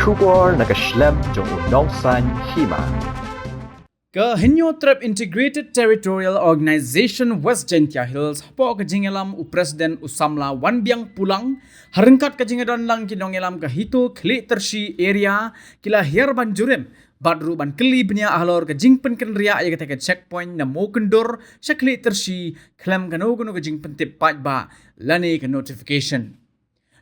Shubor nakaslem jong unongsan hima. Hinyo Trap Integrated Territorial Organization West Gentia Hills po kajingelam u Presiden Usamla Wanbiang pulang harengkat kajingadon lang kinongelam kahito kli tersi area kila herban jurem badru ban keli bnya ahlor kajing penkenria ya ketika checkpoint na mo kendur syakli tersi klam kano kajing pentip ba lani ke notification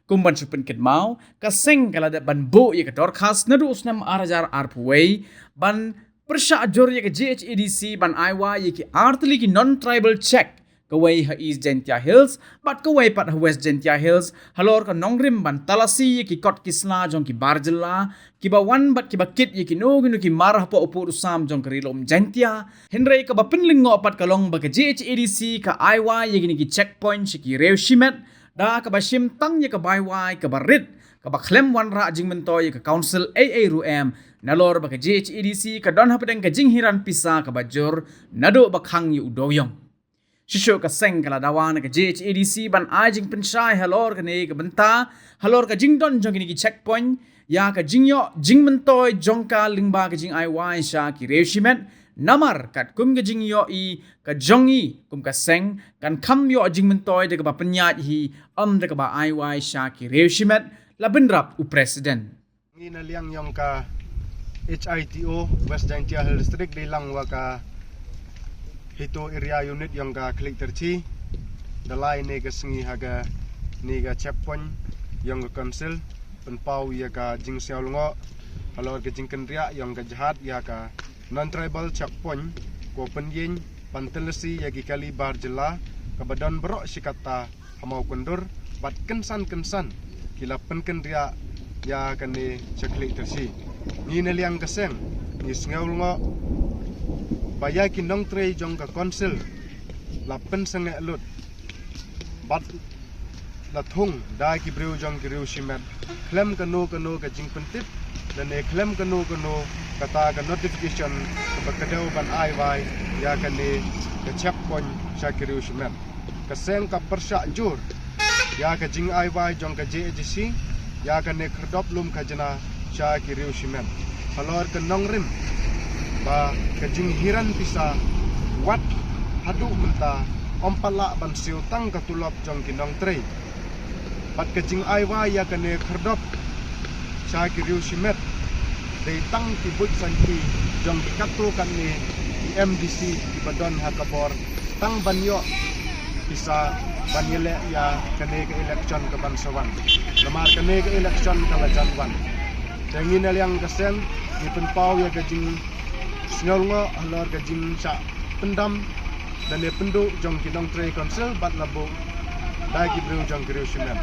kumban supen mau kaseng kalada ban bo ya kedor khas nadu usnam arajar arpway ban persya ajor ya ke GHEDC ban Aiwa ya ki artli ki non-tribal check kawai ha East Gentia Hills bat kawai pat ha West Gentia Hills halor ka nongrim ban talasi ya ki kot kisla jong ki barjela ki ba wan bat ki ba kit ya ki no ki marah po upur usam jong kerilom Gentia henrei ka ba penlingo pat kalong ba ke GHEDC ka Aiwa ya ki checkpoint ki rew shimet da ka ba shim tang ya ka baiwai ka ba rit ka ba klem wan ra jing mentoy ka council AA ruem nalor ba ka GHEDC ka don hapedeng ka jing hiran pisa ka ba jor nado ba khang yu doyong shisho ka seng kala dawan ka GHEDC ban ajing penshai halor ka ne ka benta halor ka jing don jong ki checkpoint ya ka jing yo jing mentoy jong ka lingba ka jing ai sha ki reshimet namar kat kum ka jing yo I ka jongi kum ka seng kan kham yo jing mentoy de ka ba penyat hi de ka ba ai sha ki reshimet labendrap u presiden ngina liang yong ka HITO West Gentia Hills District dilang wa ka hito area unit yong ka klik terci dalai ne ka sengi haga ni ka checkpoint yong ka council penpau ya ka jing siaulngo halor ka jing kendria yong ka jahat ya ka non tribal checkpoint ko penyin pantelesi ya ki kali barjela ka badan bro sikata hamau kundur bat kensan kila penkendria ya kani ceklik tersi ni neliang keseng ni sengaul ngo baya ki nong trei jong ka konsil la pen senge lut bat la thung da ki breu jong ki reu shimet klem kano ka jing pentip dan ne klem kano kata ka notification ka kadau ban ai vai ya kani ka checkpoint syakireu shimet keseng ka persya jur ya ka jing ai vai jong ka JHC ya ka ne kherdop lum ka jana cha ki riu shimen halor ka nongrim ba ka jing hiran pisa wat hadu menta ompala ban siu tang ka tulop jong ki nong trei bat ka jing ai vai ya ka ne kherdop cha ki riu shimet dei tang ki but sanki jong ki katu kan ni MDC di badon hakabor tang banyo bisa banyele ya kene ke election ke bangsawan lamar kene ke election ke lajanwan tengin yang kesen di penpau ya gajing snolngo halor gajing sa pendam dan ne pendu jong kinong trei council bat labo dagi bru jong kriu simen